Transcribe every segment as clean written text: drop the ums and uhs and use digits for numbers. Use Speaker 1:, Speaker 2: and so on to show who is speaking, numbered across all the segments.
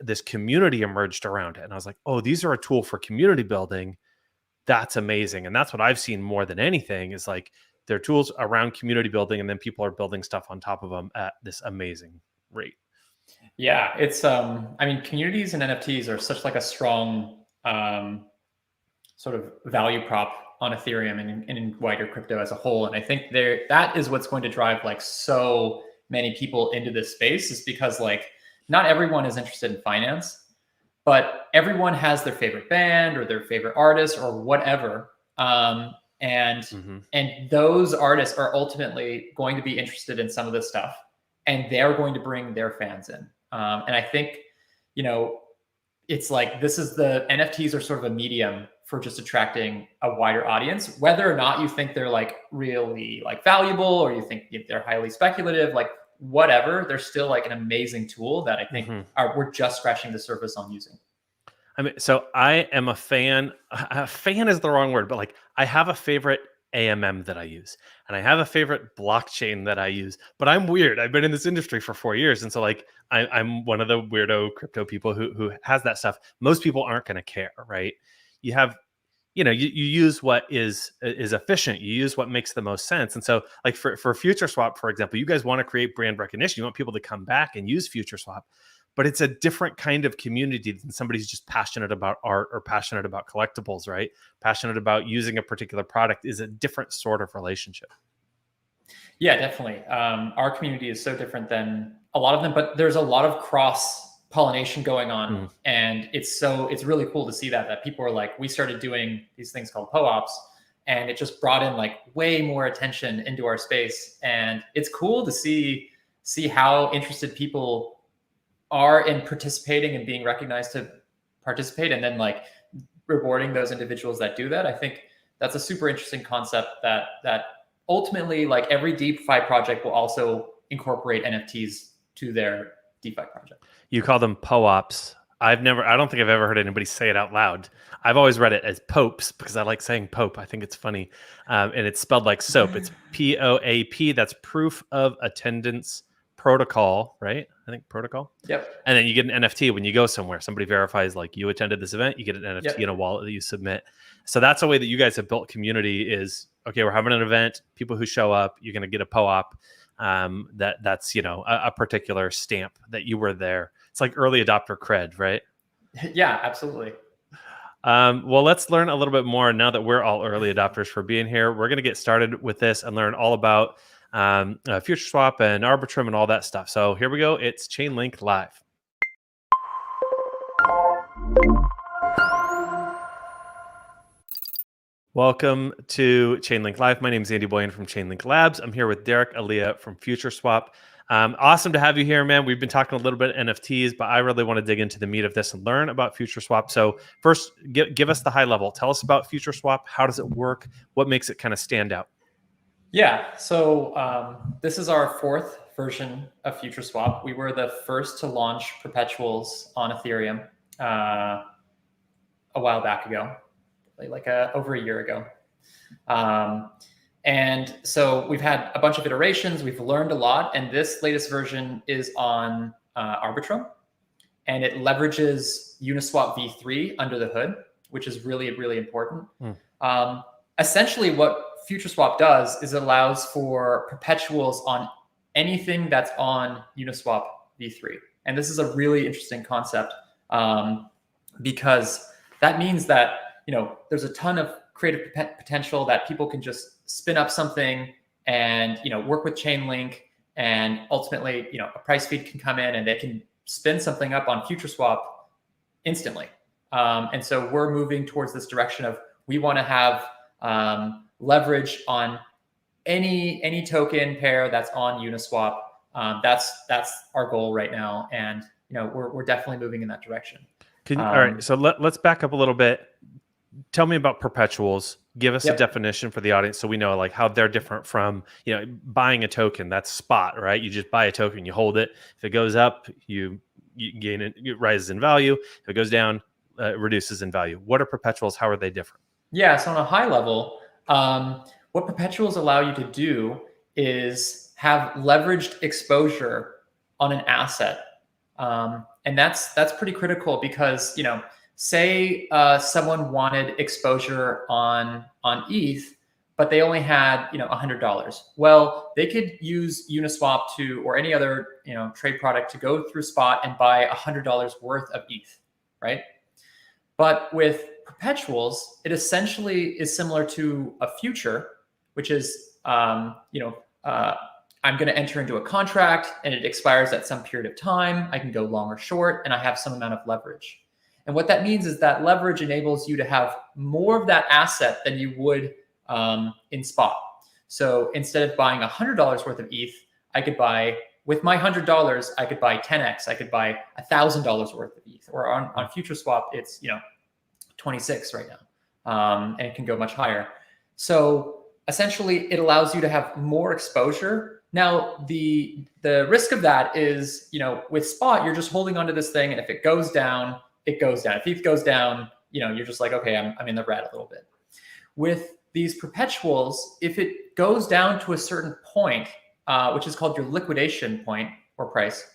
Speaker 1: this community emerged around it. And I was like, oh, these are a tool for community building. That's amazing. And that's what I've seen more than anything is like they're tools around community building, and then people are building stuff on top of them at this amazing rate.
Speaker 2: Yeah, it's I mean, communities and NFTs are such like a strong sort of value prop on Ethereum and in wider crypto as a whole. And I think that is what's going to drive like so many people into this space, is because like not everyone is interested in finance, but everyone has their favorite band or their favorite artist or whatever. And those artists are ultimately going to be interested in some of this stuff, and they're going to bring their fans in. And I think, you know, it's like this is the NFTs are sort of a medium for just attracting a wider audience, whether or not you think they're like really like valuable or you think they're highly speculative, like whatever, they're still like an amazing tool that I think we're just scratching the surface on using.
Speaker 1: I mean, so I am a fan. A fan is the wrong word, but like I have a favorite AMM that I use, and I have a favorite blockchain that I use. But I'm weird. I've been in this industry for 4 years, and so like I'm one of the weirdo crypto people who has that stuff. Most people aren't going to care, right? You have, you know, you use what is efficient. You use what makes the most sense. And so, like for Futureswap, for example, you guys want to create brand recognition. You want people to come back and use Futureswap. But it's a different kind of community than somebody who's just passionate about art or passionate about collectibles, right? Passionate about using a particular product is a different sort of relationship.
Speaker 2: Yeah, definitely. Our community is so different than a lot of them, but there's a lot of cross pollination going on. And it's really cool to see that people are like, we started doing these things called POAPs, and it just brought in like way more attention into our space. And it's cool to see how interested people are in participating and being recognized to participate, and then like rewarding those individuals that do that. I think that's a super interesting concept that ultimately like every DeFi project will also incorporate NFTs to their DeFi project.
Speaker 1: You call them POAPs. I don't think I've ever heard anybody say it out loud. I've always read it as popes because I like saying pope. I think it's funny. And it's spelled like soap. It's POAP. That's proof of attendance protocol, right? I think protocol.
Speaker 2: Yep.
Speaker 1: And then you get an NFT when you go somewhere. Somebody verifies like you attended this event, you get an NFT in a wallet that you submit. So that's a way that you guys have built community is, okay, we're having an event, people who show up, you're going to get a POAP. That's, you know, a particular stamp that you were there. It's like early adopter cred, right?
Speaker 2: Yeah, absolutely.
Speaker 1: Well, let's learn a little bit more now that we're all early adopters for being here. We're going to get started with this and learn all about Futureswap and Arbitrum and all that stuff. So here we go. It's Chainlink Live. Welcome to Chainlink Live. My name is Andy Boyan from Chainlink Labs. I'm here with Derek Alia from Futureswap. Awesome to have you here, man. We've been talking a little bit NFTs, but I really want to dig into the meat of this and learn about Futureswap. So first, give us the high level. Tell us about Futureswap. How does it work? What makes it kind of stand out?
Speaker 2: Yeah, so this is our fourth version of Futureswap. We were the first to launch Perpetuals on Ethereum a while back ago, like over a year ago. And so we've had a bunch of iterations. We've learned a lot. And this latest version is on Arbitrum. And it leverages Uniswap v3 under the hood, which is really, really important. Essentially, what Futureswap does is it allows for perpetuals on anything that's on Uniswap v3. And this is a really interesting concept because that means that, you know, there's a ton of creative potential that people can just spin up something and, you know, work with Chainlink, and ultimately, you know, a price feed can come in and they can spin something up on Futureswap instantly. And so we're moving towards this direction of we want to have leverage on any token pair that's on Uniswap. That's our goal right now, and you know we're definitely moving in that direction.
Speaker 1: All right, so let's back up a little bit. Tell me about perpetuals. Give us a definition for the audience so we know like how they're different from, you know, buying a token. That's spot, right? You just buy a token, you hold it. If it goes up, you gain it, it rises in value. If it goes down, it reduces in value. What are perpetuals? How are they different?
Speaker 2: Yeah, so on a high level, what perpetuals allow you to do is have leveraged exposure on an asset. And And that's pretty critical because, say someone wanted exposure on ETH, but they only had, $100. Well, they could use Uniswap or any other, trade product to go through spot and buy $100 worth of ETH, right? But with perpetuals, it essentially is similar to a future, which is, I'm going to enter into a contract and it expires at some period of time. I can go long or short, and I have some amount of leverage. And what that means is that leverage enables you to have more of that asset than you would in spot. So instead of buying $100 worth of ETH, I could buy, with my $100, I could buy 10x. I could buy $1,000 worth of ETH. Or on Futureswap, it's 26 right now, and it can go much higher. So essentially, it allows you to have more exposure. Now, the risk of that is, with spot, you're just holding onto this thing, and if it goes down, it goes down. If ETH goes down, you're just like, okay, I'm in the red a little bit. With these perpetuals, if it goes down to a certain point, which is called your liquidation point or price,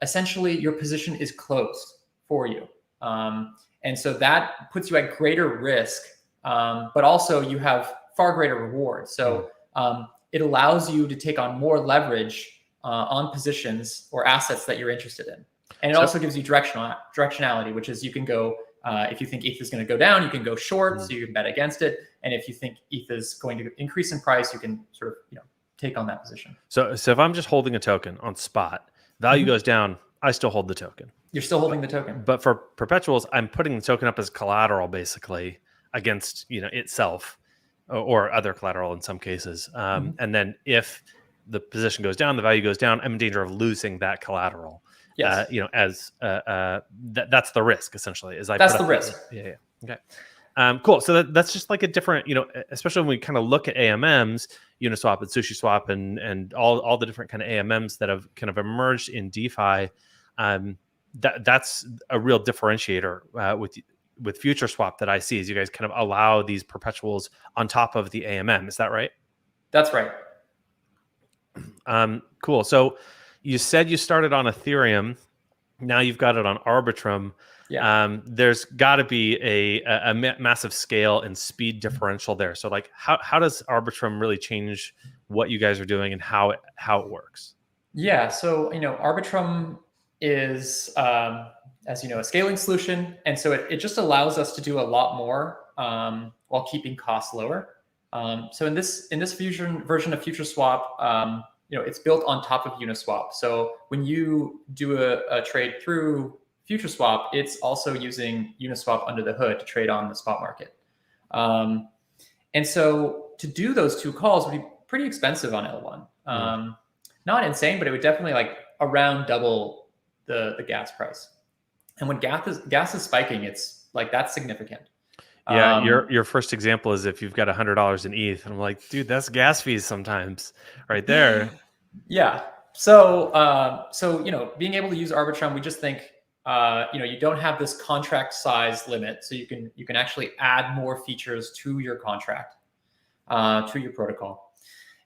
Speaker 2: essentially your position is closed for you. And so that puts you at greater risk, but also you have far greater reward. So it allows you to take on more leverage on positions or assets that you're interested in. And it also gives you directionality, which is you can go, if you think ETH is going to go down, you can go short, so you can bet against it. And if you think ETH is going to increase in price, you can sort of take on that position.
Speaker 1: So if I'm just holding a token on spot, value goes down, I still hold the token.
Speaker 2: You're still holding the token.
Speaker 1: But for perpetuals, I'm putting the token up as collateral basically against itself or other collateral in some cases. And then if the position goes down, the value goes down, I'm in danger of losing that collateral.
Speaker 2: Yes.
Speaker 1: That's the risk essentially.
Speaker 2: That's the risk.
Speaker 1: Yeah. Okay. Cool. So that's just like a different, especially when we kind of look at AMMs, Uniswap and SushiSwap and all the different kind of AMMs that have kind of emerged in DeFi. That's a real differentiator with Futureswap that I see, is you guys kind of allow these perpetuals on top of the AMM. Is that right?
Speaker 2: That's right.
Speaker 1: Cool. So you said you started on Ethereum. Now you've got it on Arbitrum.
Speaker 2: Yeah.
Speaker 1: There's got to be a massive scale and speed differential there. So like how does Arbitrum really change what you guys are doing and how it works?
Speaker 2: Yeah. So, Arbitrum is, as you know, a scaling solution. And so it just allows us to do a lot more while keeping costs lower. So in this version of Futureswap, it's built on top of Uniswap. So when you do a trade through Futureswap, it's also using Uniswap under the hood to trade on the spot market. And so to do those two calls would be pretty expensive on L1. Not insane, but it would definitely like around double the gas price. And when gas is spiking, it's like that's significant.
Speaker 1: Yeah, your first example is if you've got $100 in ETH, and I'm like, dude, that's gas fees sometimes, right there.
Speaker 2: Yeah. So being able to use Arbitrum, we just think you don't have this contract size limit, so you can actually add more features to your contract, to your protocol,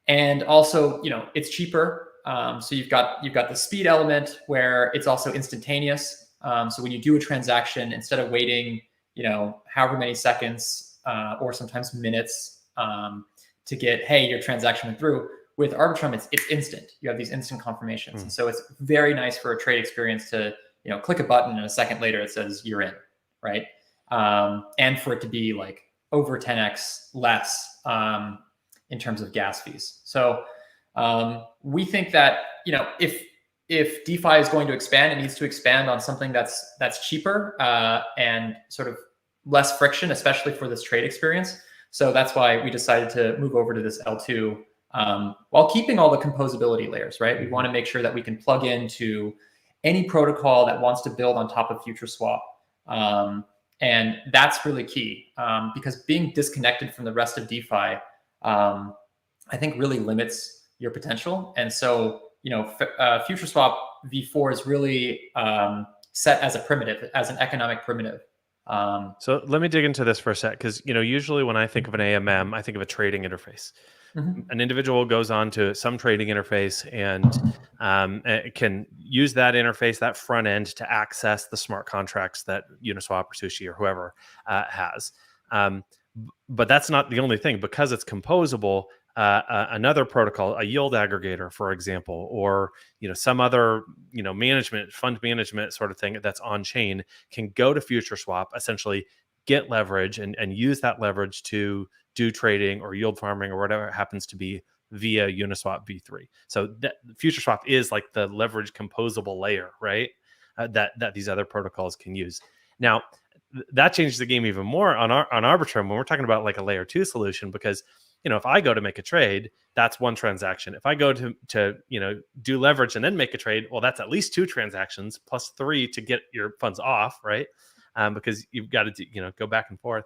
Speaker 2: and also it's cheaper. So you've got the speed element where it's also instantaneous. So when you do a transaction, instead of waiting however many seconds or sometimes minutes to get, hey, your transaction went through, with Arbitrum, it's instant. You have these instant confirmations. And so it's very nice for a trade experience to, click a button and a second later it says you're in, right? And for it to be like over 10x less in terms of gas fees. So we think that, if DeFi is going to expand, it needs to expand on something that's cheaper and sort of less friction, especially for this trade experience. So that's why we decided to move over to this L2 while keeping all the composability layers, right? We want to make sure that we can plug into any protocol that wants to build on top of Futureswap. And that's really key because being disconnected from the rest of DeFi, I think really limits your potential. And so, Futureswap v4 is really set as a primitive, as an economic primitive.
Speaker 1: So let me dig into this for a sec, because usually when I think of an AMM, I think of a trading interface. An individual goes on to some trading interface and can use that interface, that front end, to access the smart contracts that Uniswap or Sushi or whoever has. But that's not the only thing, because it's composable. Another protocol, a yield aggregator, for example, or some other fund management sort of thing that's on chain, can go to Futureswap, essentially get leverage and use that leverage to do trading or yield farming or whatever it happens to be via Uniswap v3. So Futureswap is like the leverage composable layer, right? That these other protocols can use. Now, that changes the game even more on Arbitrum when we're talking about like a layer 2 solution, because if I go to make a trade, that's one transaction. If I go to do leverage and then make a trade, well, that's at least 2 transactions plus 3 to get your funds off, right? Because you've got to go back and forth.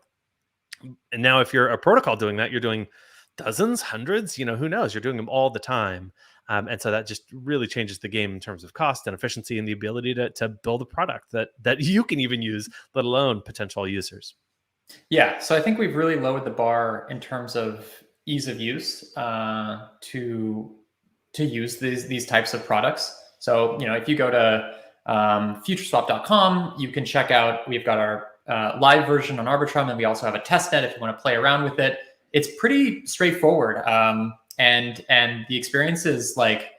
Speaker 1: And now if you're a protocol doing that, you're doing dozens, hundreds, who knows? You're doing them all the time. And so that just really changes the game in terms of cost and efficiency and the ability to build a product that you can even use, let alone potential users.
Speaker 2: Yeah, so I think we've really lowered the bar in terms of ease of use to use these types of products. So if you go to futureswap.com, you can check out, we've got our live version on Arbitrum, and we also have a test net if you want to play around with it. It's pretty straightforward, and the experience is like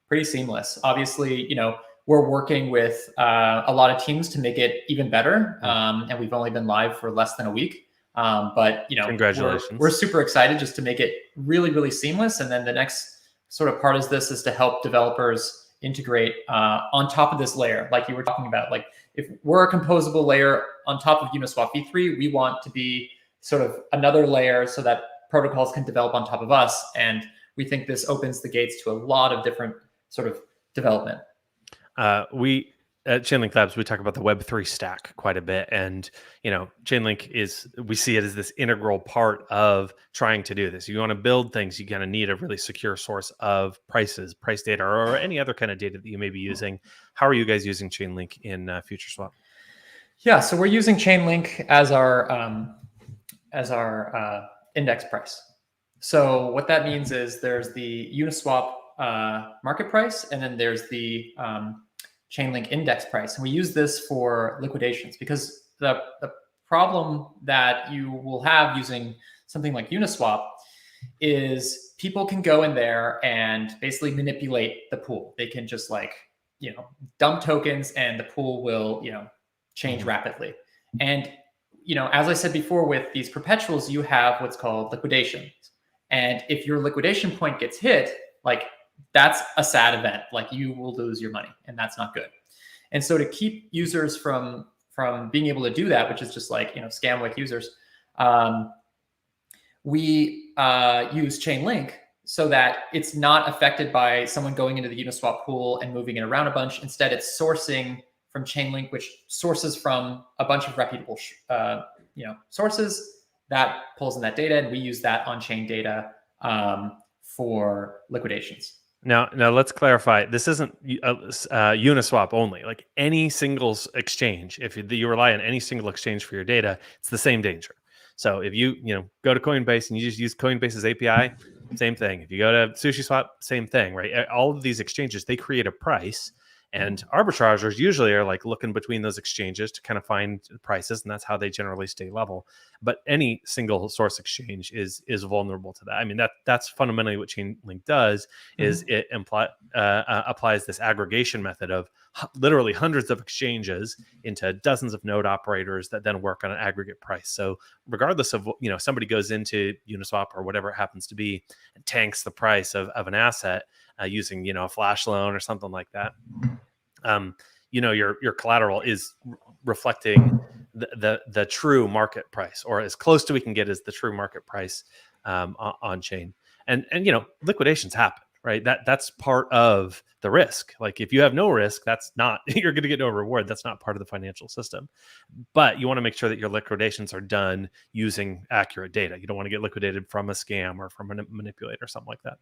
Speaker 2: pretty seamless. Obviously, we're working with a lot of teams to make it even better, and we've only been live for less than a week. But
Speaker 1: congratulations.
Speaker 2: We're super excited just to make it really, really seamless. And then the next sort of part is to help developers integrate on top of this layer, like you were talking about. Like if we're a composable layer on top of Uniswap v3, we want to be sort of another layer so that protocols can develop on top of us. And we think this opens the gates to a lot of different sort of development.
Speaker 1: We at Chainlink Labs, we talk about the Web3 stack quite a bit. And, Chainlink we see it as this integral part of trying to do this. You want to build things, you kind of need a really secure source of price data, or any other kind of data that you may be using. How are you guys using Chainlink in Futureswap?
Speaker 2: Yeah, so we're using Chainlink as our index price. So what that means is there's the Uniswap market price, and then there's the Chainlink index price. And we use this for liquidations, because the problem that you will have using something like Uniswap is people can go in there and basically manipulate the pool. They can just dump tokens, and the pool will, change rapidly. And, as I said before, with these perpetuals, you have what's called liquidations. And if your liquidation point gets hit, that's a sad event. You will lose your money, and that's not good. And so to keep users from being able to do that, which is just scam users, we use Chainlink so that it's not affected by someone going into the Uniswap pool and moving it around a bunch. Instead, it's sourcing from Chainlink, which sources from a bunch of reputable sources that pulls in that data, and we use that on-chain data for liquidations.
Speaker 1: Now let's clarify. This isn't Uniswap only. Like any single exchange, if you rely on any single exchange for your data, it's the same danger. So if you go to Coinbase and you just use Coinbase's API, same thing. If you go to SushiSwap, same thing, right? All of these exchanges, they create a price, and arbitrageurs usually are looking between those exchanges to kind of find prices, and that's how they generally stay level. But any single source exchange is vulnerable to that. I mean, that's fundamentally what Chainlink does. Is it applies this aggregation method of literally hundreds of exchanges into dozens of node operators that then work on an aggregate price. So regardless of somebody goes into Uniswap or whatever it happens to be and tanks the price of an asset using a flash loan or something like that, your collateral is reflecting the true market price, or as close to we can get as the true market price on chain. And liquidations happen, right? That's part of the risk. If you have no risk, that's not you're going to get no reward. That's not part of the financial system. But you want to make sure that your liquidations are done using accurate data. You don't want to get liquidated from a scam or from a manipulator or something like that.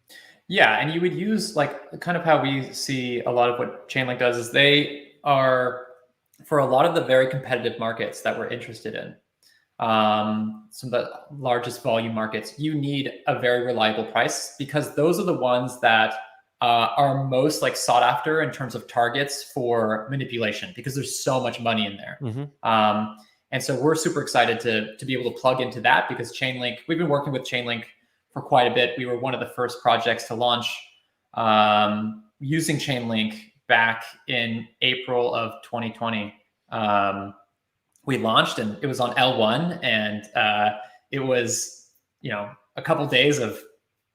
Speaker 2: Yeah, and you would use kind of how we see a lot of what Chainlink does is they are for a lot of the very competitive markets that we're interested in, some of the largest volume markets, you need a very reliable price, because those are the ones that are most like sought after in terms of targets for manipulation, because there's so much money in there. And so we're super excited to be able to plug into that, because Chainlink, we've been working with Chainlink for quite a bit. We were one of the first projects to launch using Chainlink back in April of 2020. We launched, and it was on L1, and it was, a couple days of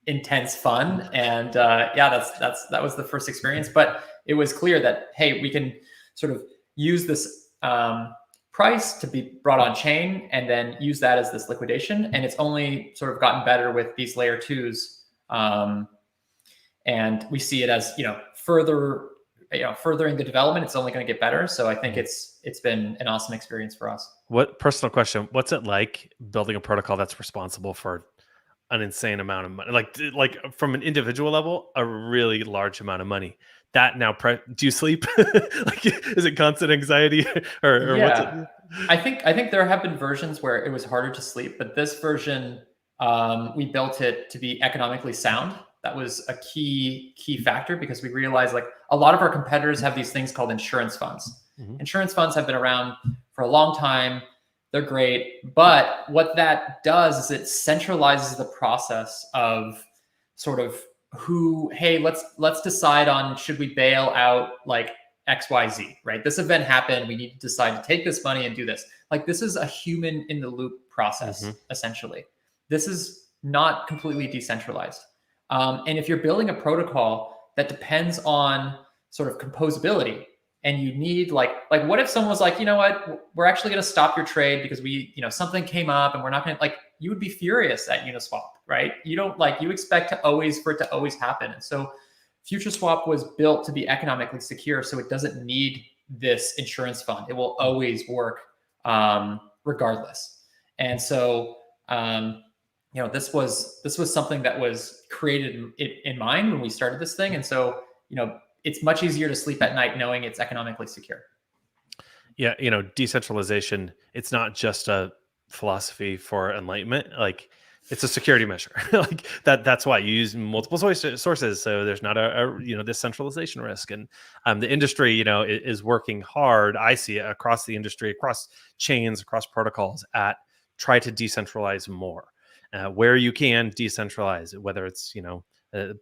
Speaker 2: intense fun. And that was the first experience. But it was clear that, hey, we can sort of use this price to be brought on chain and then use that as this liquidation. And it's only sort of gotten better with these layer twos. And we see it as, furthering the development, it's only going to get better. So I think it's been an awesome experience for us.
Speaker 1: What personal question? What's it like building a protocol that's responsible for an insane amount of money? Like from an individual level, a really large amount of money. That now, do you sleep? Like, is it constant anxiety or what's it?
Speaker 2: I think there have been versions where it was harder to sleep, but this version, we built it to be economically sound. That was a key factor, because we realized like a lot of our competitors have these things called insurance funds. Insurance funds have been around for a long time. They're great. But what that does is it centralizes the process of sort of hey, let's decide on, should we bail out like XYZ, right? This event happened. We need to decide to take this money and do this. Like, this is a human in the loop process, essentially. This is not completely decentralized. And if you're building a protocol that depends on sort of composability, and you need like what if someone was like, you know what, we're actually going to stop your trade because something came up and we're not going to, like, you would be furious at Uniswap, right? You expect for it to always happen. And so Futureswap was built to be economically secure. So it doesn't need this insurance fund. It will always work regardless. And so, this was something that was created in mind when we started this thing. And so, it's much easier to sleep at night knowing it's economically secure.
Speaker 1: Yeah, decentralization, it's not just a philosophy for enlightenment. Like, it's a security measure. Like that's why you use multiple sources, so there's not a this centralization risk. And the industry, is working hard. I see it across the industry, across chains, across protocols, at try to decentralize more. Where you can decentralize, whether it's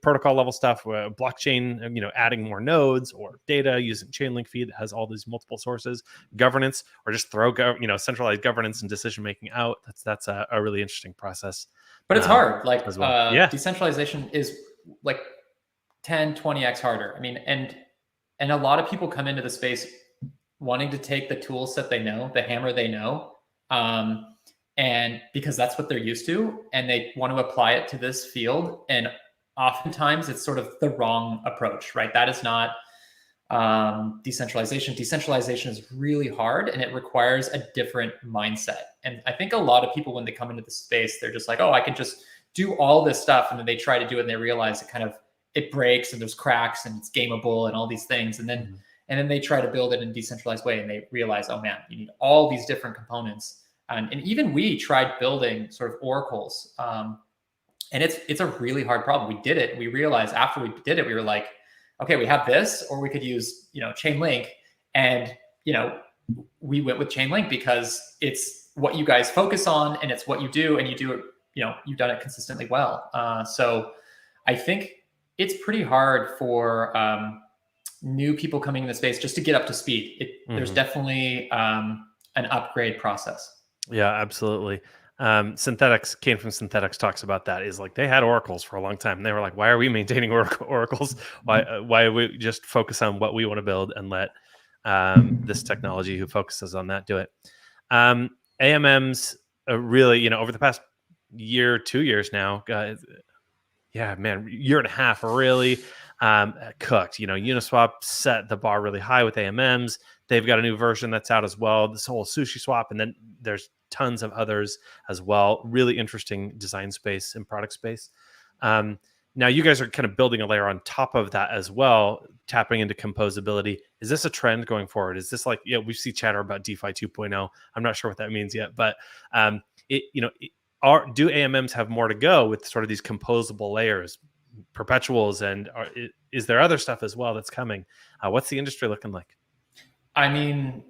Speaker 1: protocol level stuff, blockchain, adding more nodes, or data using Chainlink feed that has all these multiple sources, governance, or just throw centralized governance and decision making out. That's a really interesting process.
Speaker 2: But it's hard. Like,
Speaker 1: well.
Speaker 2: Decentralization is like 10, 20x harder. I mean, and a lot of people come into the space wanting to take the tool set they know, the hammer they know, and because that's what they're used to, and they want to apply it to this field. And oftentimes it's sort of the wrong approach, right? That is not decentralization. Decentralization is really hard, and it requires a different mindset. And I think a lot of people, when they come into the space, they're just like, oh, I can just do all this stuff. And then they try to do it and they realize it breaks and there's cracks and it's gameable and all these things. And then they try to build it in a decentralized way, and they realize, oh man, you need all these different components. And even we tried building sort of oracles. And it's a really hard problem. We did it. We realized after we did it, we were like, okay, we have this, or we could use, Chainlink. And, we went with Chainlink because it's what you guys focus on, and it's what you do, and you do it, you've done it consistently well. So I think it's pretty hard for new people coming in the space just to get up to speed. There's definitely an upgrade process.
Speaker 1: Yeah, absolutely. Synthetics came from Synthetics talks about that, is like they had oracles for a long time. And they were like, why are we maintaining oracles? Why we just focus on what we want to build and let this technology who focuses on that do it. AMMs really, over the past year, 2 years now, year and a half, really cooked. Uniswap set the bar really high with AMMs. They've got a new version that's out as well, this whole sushi swap, and then there's tons of others as well. Really interesting design space and product space. Now you guys are kind of building a layer on top of that as well, tapping into composability. Is this a trend going forward? Is this like, we see chatter about DeFi 2.0. I'm not sure what that means yet, but do AMMs have more to go with sort of these composable layers, perpetuals, and is there other stuff as well that's coming? What's the industry looking like?
Speaker 2: I mean,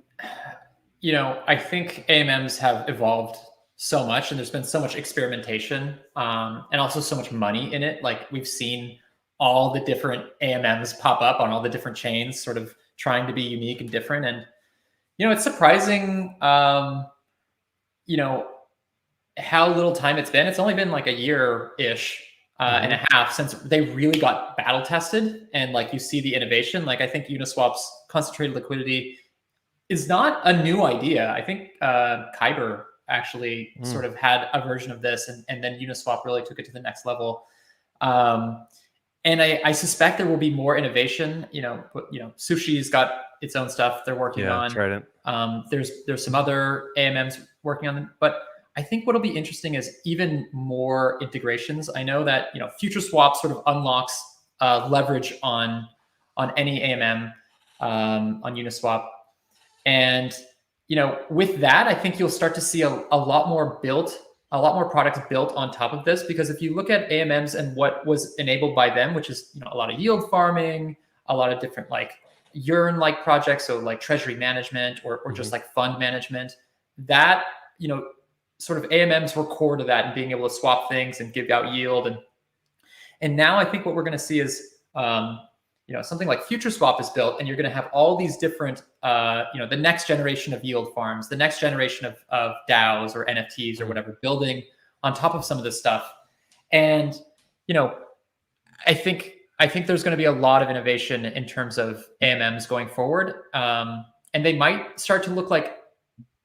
Speaker 2: I think AMMs have evolved so much, and there's been so much experimentation, and also so much money in it. Like, we've seen all the different AMMs pop up on all the different chains, sort of trying to be unique and different. And it's surprising, how little time it's been. It's only been like a year-ish and a half since they really got battle tested, and like you see the innovation. Like, I think Uniswap's concentrated liquidity is not a new idea. I think Kyber actually sort of had a version of this, and then Uniswap really took it to the next level. And I suspect there will be more innovation. Sushi's got its own stuff they're working on.
Speaker 1: Trident.
Speaker 2: There's some other AMMs working on them, but I think what'll be interesting is even more integrations. I know that Futureswap sort of unlocks leverage on any AMM on Uniswap. And, with that, I think you'll start to see a lot more products built on top of this, because if you look at AMMs and what was enabled by them, which is, a lot of yield farming, a lot of different like Yearn-like projects, so like treasury management or just like fund management, that, sort of AMMs were core to that and being able to swap things and give out yield. And now I think what we're going to see is, something like Futureswap is built, and you're going to have all these different, the next generation of yield farms, the next generation of DAOs or NFTs or whatever, building on top of some of this stuff. And, I think there's going to be a lot of innovation in terms of AMMs going forward. And they might start to look like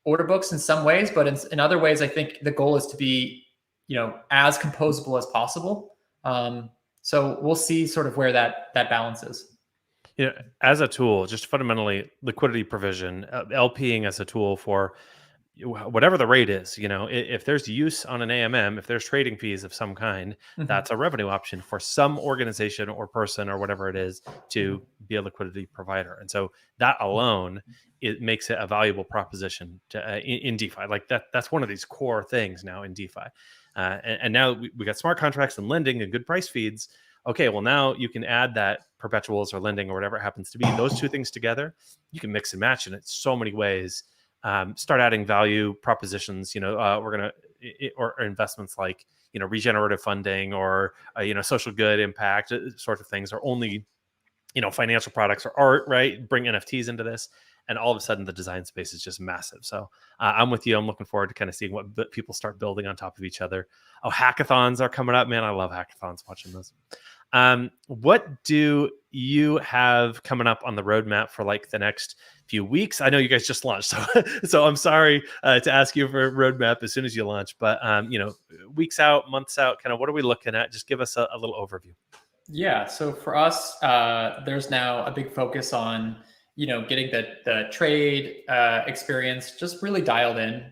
Speaker 2: order books in some ways, but in other ways, I think the goal is to be, as composable as possible. So we'll see sort of where that balance is.
Speaker 1: As a tool, just fundamentally liquidity provision, LPing as a tool for whatever the rate is, if there's use on an AMM, if there's trading fees of some kind, that's a revenue option for some organization or person or whatever it is to be a liquidity provider. And so that alone, it makes it a valuable proposition in DeFi. Like that's one of these core things now in DeFi. And now we got smart contracts and lending and good price feeds. Okay, well, now you can add that perpetuals or lending or whatever it happens to be. Those two things together, you can mix and match in it so many ways. Start adding value propositions, we're going to, or investments like, regenerative funding or, social good impact sorts of things, or only, financial products or art, right? Bring NFTs into this. And all of a sudden the design space is just massive. So I'm with you. I'm looking forward to kind of seeing what people start building on top of each other. Oh, hackathons are coming up, man. I love hackathons, watching those. What do you have coming up on the roadmap for like the next few weeks? I know you guys just launched, so I'm sorry to ask you for a roadmap as soon as you launch, but weeks out, months out, kind of what are we looking at? Just give us a little overview.
Speaker 2: Yeah. So for us, there's now a big focus on, getting the trade experience just really dialed in,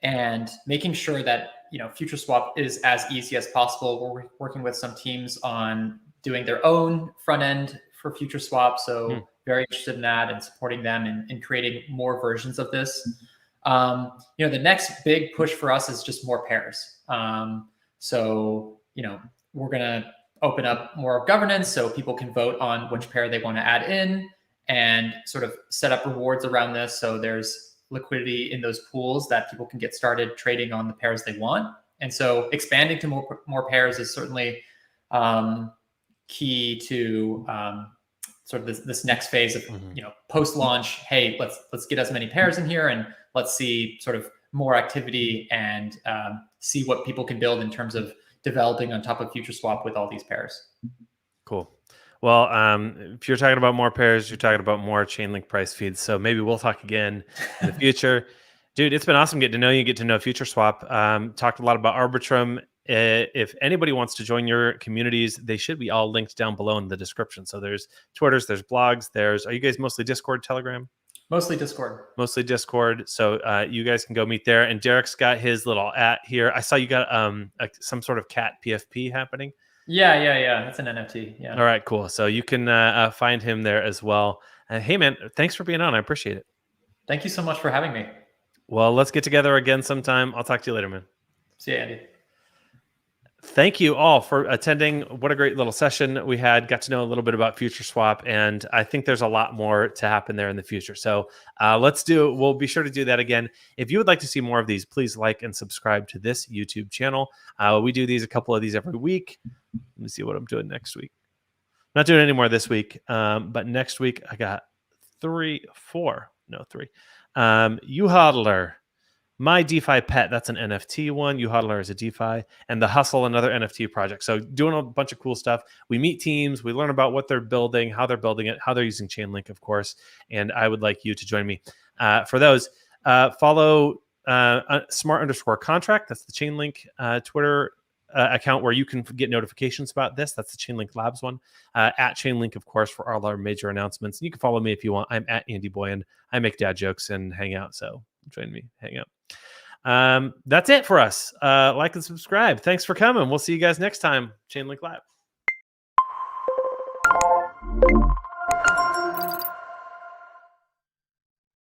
Speaker 2: and making sure that, Futureswap is as easy as possible. We're working with some teams on doing their own front end for Futureswap. So very interested in that and supporting them in creating more versions of this. The next big push for us is just more pairs. So, we're going to open up more governance so people can vote on which pair they want to add in and sort of set up rewards around this. So there's liquidity in those pools that people can get started trading on the pairs they want. And so expanding to more pairs is certainly key to sort of this next phase of, post-launch. Hey, let's get as many pairs in here, and let's see sort of more activity and see what people can build in terms of developing on top of Futureswap with all these pairs.
Speaker 1: Cool. Well, if you're talking about more pairs, you're talking about more Chainlink price feeds. So maybe we'll talk again in the future. Dude, it's been awesome getting to know you, get to know Futureswap. Talked a lot about Arbitrum. If anybody wants to join your communities, they should be all linked down below in the description. So there's Twitters, there's blogs, are you guys mostly Discord, Telegram?
Speaker 2: Mostly Discord.
Speaker 1: Mostly Discord. So you guys can go meet there. And Derek's got his little @ here. I saw you got some sort of cat PFP happening.
Speaker 2: Yeah. That's an NFT. Yeah.
Speaker 1: All right, cool. So you can find him there as well. Hey, man, thanks for being on. I appreciate it.
Speaker 2: Thank you so much for having me.
Speaker 1: Well, let's get together again sometime. I'll talk to you later, man.
Speaker 2: See you, Andy.
Speaker 1: Thank you all for attending. What a great little session we had. Got to know a little bit about Futureswap, and I think there's a lot more to happen there in the future. So we'll be sure to do that again. If you would like to see more of these, please like and subscribe to this YouTube channel. We do a couple of these every week. Let me see what I'm doing next week. Not doing any more this week, but next week I got three. UHodler. My DeFi Pet, that's an NFT one. UHodler is a DeFi. And The Hustle, another NFT project. So doing a bunch of cool stuff. We meet teams. We learn about what they're building, how they're building it, how they're using Chainlink, of course. And I would like you to join me. For those, follow smart_contract. That's the Chainlink Twitter account where you can get notifications about this. That's the Chainlink Labs one. At Chainlink, of course, for all our major announcements. And you can follow me if you want. I'm at Andy Boyan. I make dad jokes and hang out. So join me, hang out. That's it for us. Like and subscribe. Thanks for coming. We'll see you guys next time. Chainlink Lab.